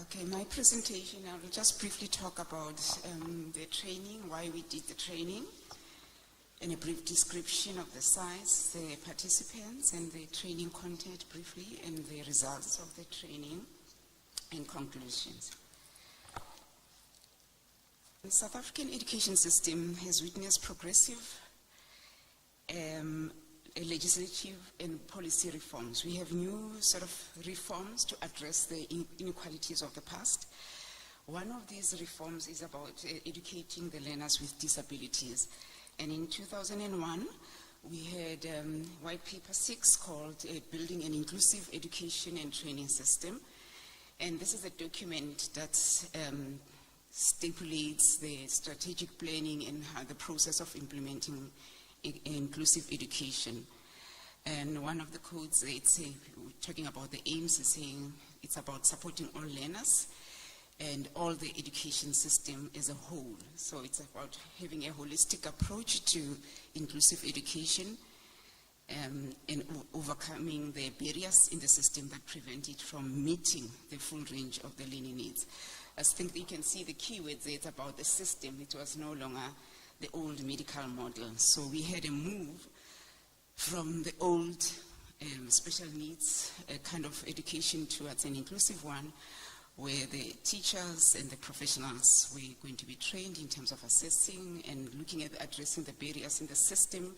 Okay, my presentation, I will just briefly talk about the training, why we did the training, and a brief description of the sites, the participants, and the training content briefly, and the results of the training and conclusions. The South African education system has witnessed progressive legislative and policy reforms. We have new sort of reforms to address the inequalities of the past. One of these reforms is about educating the learners with disabilities. And in 2001, we had White Paper 6 called Building an Inclusive Education and Training System. And this is a document that stipulates the strategic planning and how the process of implementing inclusive education. And one of the codes, it's talking about the aims, is saying it's about supporting all learners and all the education system as a whole. So it's about having a holistic approach to inclusive education and overcoming the barriers in the system that prevent it from meeting the full range of the learning needs. I think you can see the keywords there, it's about the system. It was no longer the old medical model. So we had a move from the old special needs kind of education towards an inclusive one, where the teachers and the professionals were going to be trained in terms of assessing and looking at addressing the barriers in the system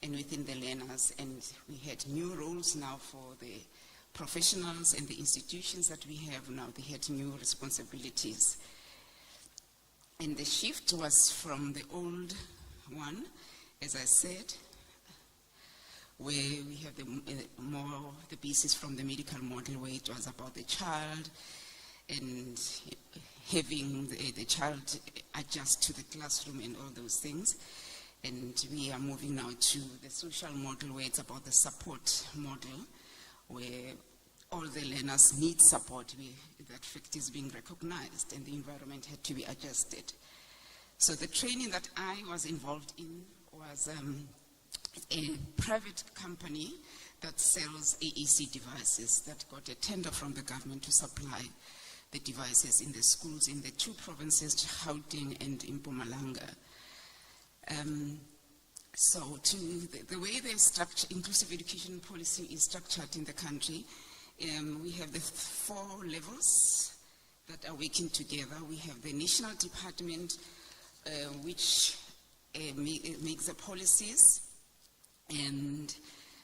and within the learners. And we had new roles now for the professionals and the institutions that we have now. They had new responsibilities. And the shift was from the old one, as I said, where we have the basis from the medical model, where it was about the child and having the child adjust to the classroom and all those things. And we are moving now to the social model, where it's about the support model, where all the learners need support. That fact is being recognized, and the environment had to be adjusted. So the training that I was involved in was a private company that sells AAC devices that got a tender from the government to supply the devices in the schools in the two provinces, Gauteng and Mpumalanga. So the way the inclusive education policy is structured in the country, we have the 4 levels that are working together. We have the national department, which makes the policies and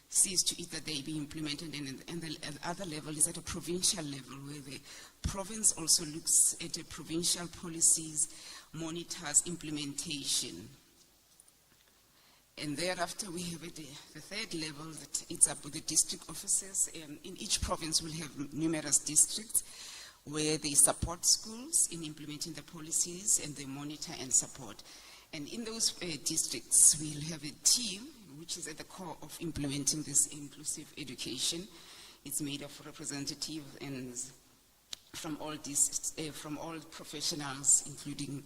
sees to it that they be implemented, and the other level is at a provincial level, where the province also looks at the provincial policies, monitors implementation. And thereafter, we have the third level, that it's up with the district offices. In each province, we'll have numerous districts where they support schools in implementing the policies, and they monitor and support. And in those districts, we'll have a team which is at the core of implementing this inclusive education. It's made of representatives and from all professionals, including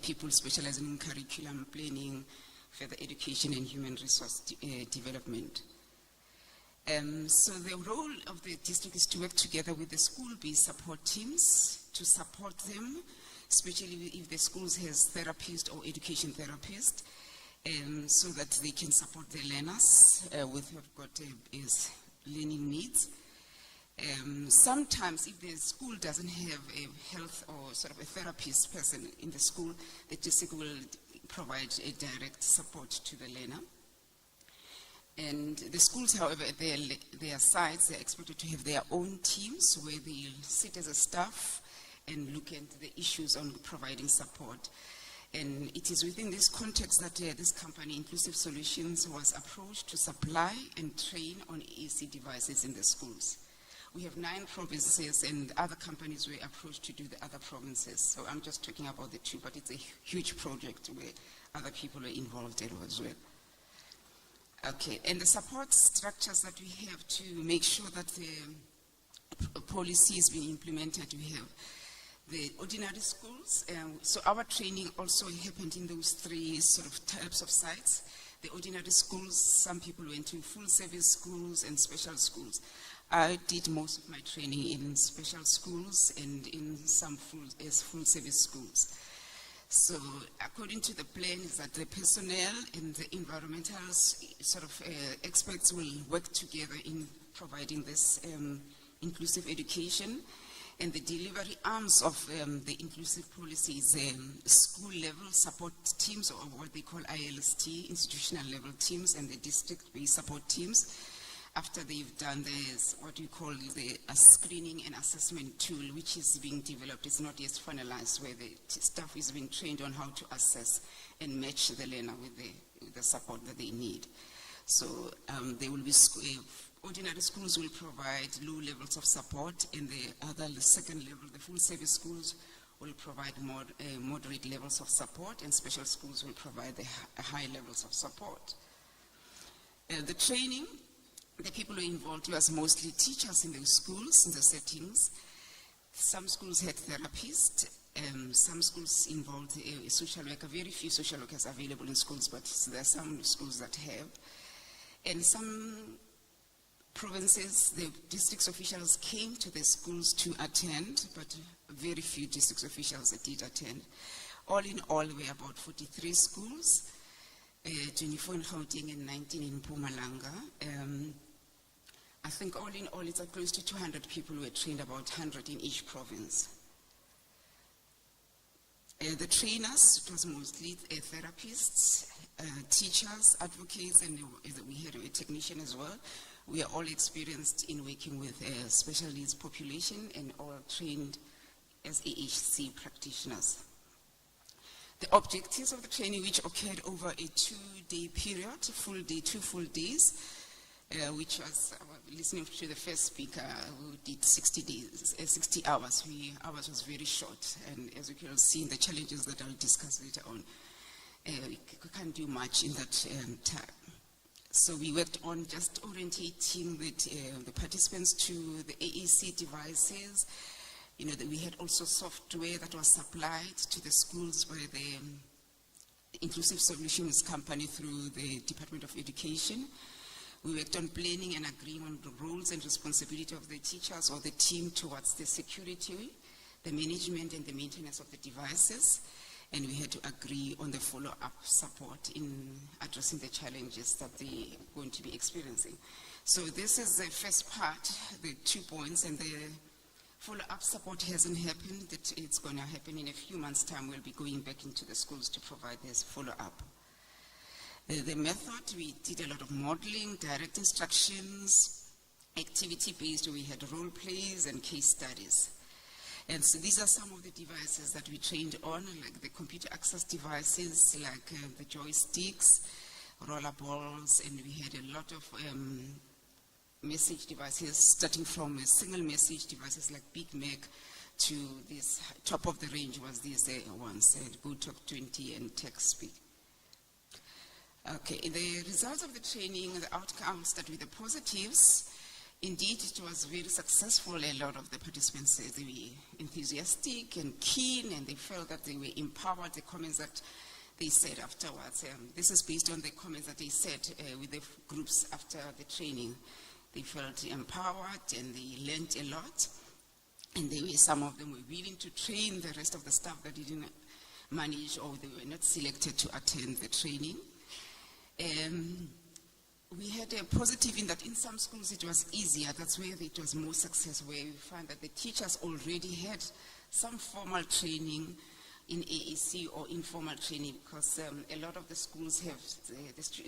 people specializing in curriculum planning, further education, and human resource development. So the role of the district is to work together with the school-based support teams to support them, especially if the schools has therapists or education therapists, so that they can support the learners with who have got learning needs. Sometimes if the school doesn't have a health or sort of a therapist person in the school, the district will provide a direct support to the learner. And the schools, however, at their sites, they're expected to have their own teams where they'll sit as a staff and look at the issues on providing support. And it is within this context that this company, Inclusive Solutions, was approached to supply and train on AAC devices in the schools. We have 9 provinces, and other companies were approached to do the other provinces. So I'm just talking about the 2, but it's a huge project where other people are involved as well. Okay, and the support structures that we have to make sure that the policy is being implemented, we have the ordinary schools. So our training also happened in those 3 sort of types of sites. The ordinary schools, some people went to full service schools and special schools. I did most of my training in special schools and in some full service schools. So according to the plan is that the personnel and the environmental experts will work together in providing this inclusive education. And the delivery arms of the inclusive policy is school level support teams, or what they call ILST, institutional level teams, and the district-based support teams. After they've done this, what we call the screening and assessment tool, which is being developed, it's not yet finalized, where the staff is being trained on how to assess and match the learner with the support that they need. So they will be ordinary schools will provide low levels of support, and the second level, the full service schools, will provide moderate levels of support, and special schools will provide the high levels of support. The training, the people who were involved was mostly teachers in the schools, in the settings. Some schools had therapists, some schools involved a social worker. Very few social workers available in schools, but there are some schools that have. And some provinces, the district officials came to the schools to attend, but very few district officials did attend. All in all, we were about 43 schools, 24 in Gauteng and 19 in Mpumalanga. I think all in all, it's close to 200 people who were trained, about 100 in each province. The trainers, it was mostly therapists, teachers, advocates, and we had a technician as well. We are all experienced in working with special needs population and all trained as AAC practitioners. The objectives of the training, which occurred over a 2-day period, two full days, which was, listening to the first speaker, who did 60 hours. Ours was very short, and as you can see in the challenges that I'll discuss later on, we can't do much in that time. So we worked on just orientating the participants to the AAC devices. You know, we had also software that was supplied to the schools by the Inclusive Solutions Company through the Department of Education. We worked on planning and agreeing on the roles and responsibility of the teachers or the team towards the security, the management and the maintenance of the devices. And we had to agree on the follow-up support in addressing the challenges that they're going to be experiencing. So this is the first part, the 2 points, and the follow-up support hasn't happened. It's going to happen in a few months' time. We'll be going back into the schools to provide this follow-up. The method, we did a lot of modeling, direct instructions, activity-based. We had role plays and case studies. And so these are some of the devices that we trained on, like the computer access devices, like the joysticks, roller balls, and we had a lot of message devices, starting from a single message devices like Big Mac to this top of the range was these ones, Go Talk 20 and TechSpeak. Okay, the results of the training, the outcomes, start with the positives. Indeed, it was very successful. A lot of the participants, they were enthusiastic and keen, and they felt that they were empowered. The comments that they said afterwards, this is based on the comments that they said with the groups after the training. They felt empowered and they learned a lot. And some of them were willing to train the rest of the staff that didn't manage or they were not selected to attend the training. We had a positive in that in some schools it was easier. That's where it was more success, where we found that the teachers already had some formal training in AAC or informal training, because a lot of the schools have,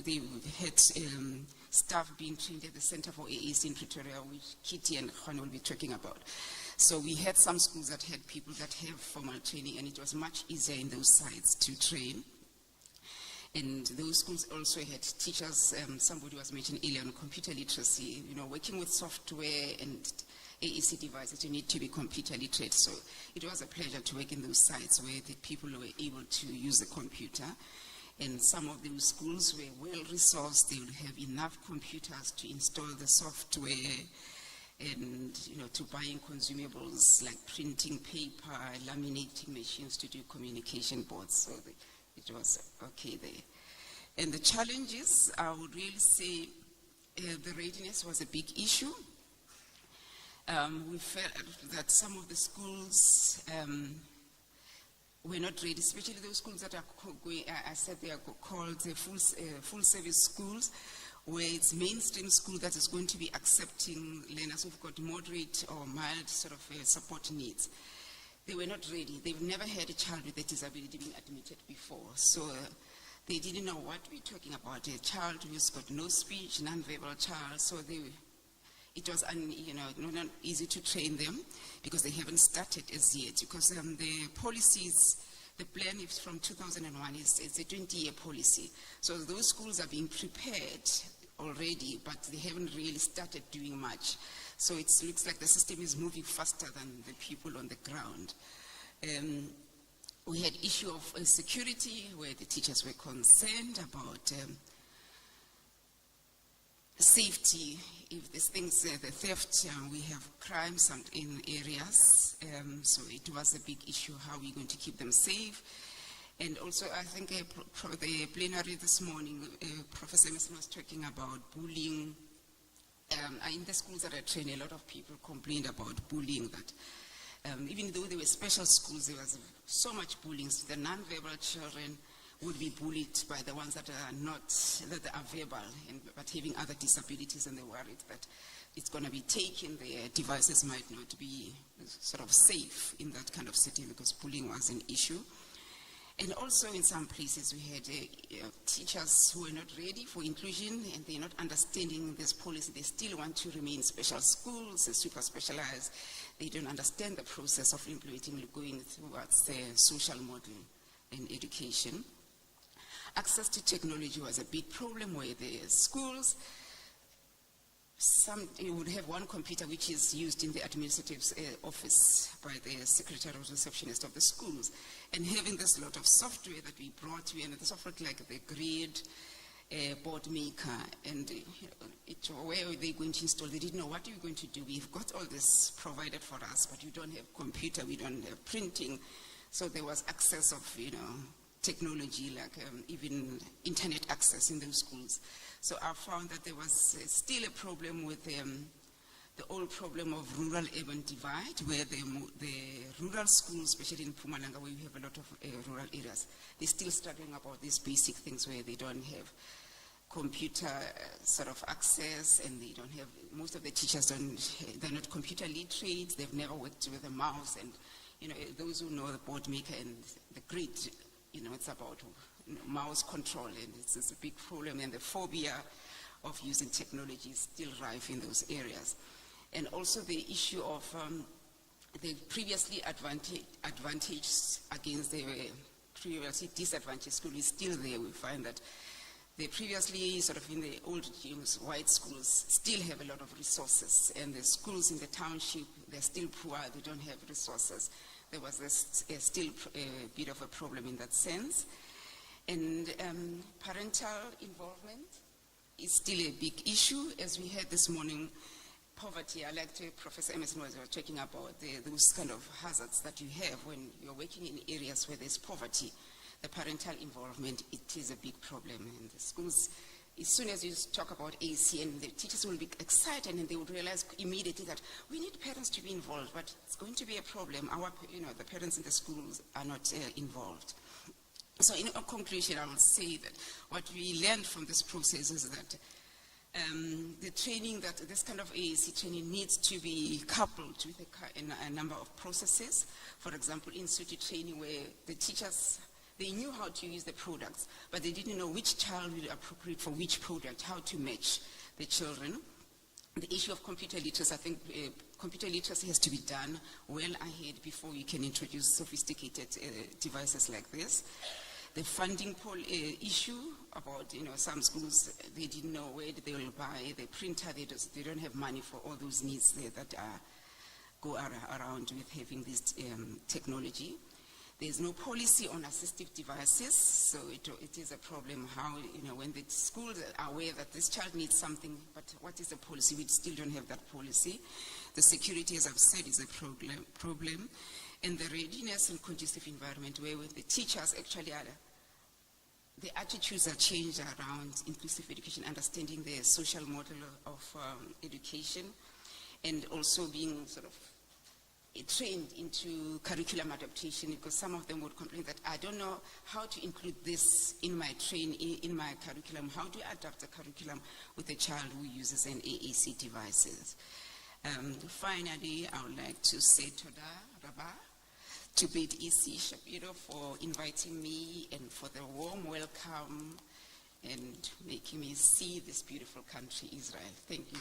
they had staff being trained at the Center for AAC in Pretoria, which Kitty and Juan will be talking about. So we had some schools that had people that have formal training, and it was much easier in those sites to train. And those schools also had teachers, somebody was mentioning earlier on computer literacy, you know, working with software and AAC devices, you need to be computer literate. So it was a pleasure to work in those sites where the people were able to use the computer. And some of those schools were well resourced. They would have enough computers to install the software and, you know, to buying consumables like printing paper, laminating machines to do communication boards. So it was okay there. And the challenges, I would really say the readiness was a big issue. We felt that some of the schools were not ready, especially those schools that are I said they are called full service schools, where it's mainstream school that is going to be accepting learners who've got moderate or mild sort of support needs. They were not ready. They've never had a child with a disability being admitted before. So they didn't know what we're talking about. A child who's got no speech, non-verbal child. So it was not easy to train them because they haven't started as yet. Because the policies, the plan is from 2001, it's a 20-year policy. So those schools are being prepared already, but they haven't really started doing much. So it looks like the system is moving faster than the people on the ground. We had issue of security, where the teachers were concerned about safety. If these things, the theft, we have crimes in areas, so it was a big issue, how we're going to keep them safe. And also, I think the plenary this morning, Professor Emerson was talking about bullying. In the schools that I train, a lot of people complained about bullying, that even though there were special schools, there was so much bullying. So the non-verbal children would be bullied by the ones that are not, that are verbal, but having other disabilities, and they're worried that it's going to be taken, their devices might not be sort of safe in that kind of setting, because bullying was an issue. And also in some places we had teachers who were not ready for inclusion, and they're not understanding this policy. They still want to remain special schools and super specialized. They don't understand the process of implementing, going towards the social model in education. Access to technology was a big problem, where the schools, you would have one computer which is used in the administrative office by the secretary or receptionist of the schools, and having this lot of software that we brought to, and the software like the grid board maker, and where are they going to install? They didn't know, what are you going to do? We've got all this provided for us, but you don't have computer, we don't have printing. So there was access of technology, like even internet access in those schools. So I found that there was still a problem with the old problem of rural-urban divide, where the rural schools, especially in Mpumalanga, where we have a lot of rural areas, they're still struggling about these basic things, where they don't have computer sort of access, and they don't have, most of the teachers they're not computer literate, they've never worked with a mouse, and those who know the board maker and the grid, it's about mouse control, and it's a big problem, and the phobia of using technology is still rife in those areas. And also the issue of the previously advantaged against the previously disadvantaged school is still there. We find that the previously sort of in the old gyms, white schools still have a lot of resources, and the schools in the township, they're still poor, they don't have resources. There was still a bit of a problem in that sense. And parental involvement is still a big issue. As we heard this morning, poverty, I like to, Professor Emerson was talking about those kind of hazards that you have when you're working in areas where there's poverty. The parental involvement, it is a big problem in the schools. As soon as you talk about AAC, and the teachers will be excited, and they would realize immediately that we need parents to be involved, but it's going to be a problem. The parents in the schools are not involved. So in conclusion, I will say that what we learned from this process is that the training, that this kind of AAC training needs to be coupled with a number of processes. For example, in-situ training, where the teachers, they knew how to use the products, but they didn't know which child would be appropriate for which product, how to match the children. The issue of computer literacy, I think computer literacy has to be done well ahead before you can introduce sophisticated devices like this. The funding issue about, some schools, they didn't know where they will buy the printer, they don't have money for all those needs that go around with having this technology. There's no policy on assistive devices, so it is a problem how, when the schools are aware that this child needs something, but what is the policy? We still don't have that policy. The security, as I've said, is a problem. And the readiness and conducive environment, where the teachers actually are, the attitudes are changed around inclusive education, understanding the social model of education, and also being sort of trained into curriculum adaptation, because some of them would complain that I don't know how to include this in my in my curriculum. How do you adapt the curriculum with a child who uses an AAC devices? Finally, I would like to say toda raba to Bid EC Shapiro for inviting me and for the warm welcome and making me see this beautiful country, Israel. Thank you.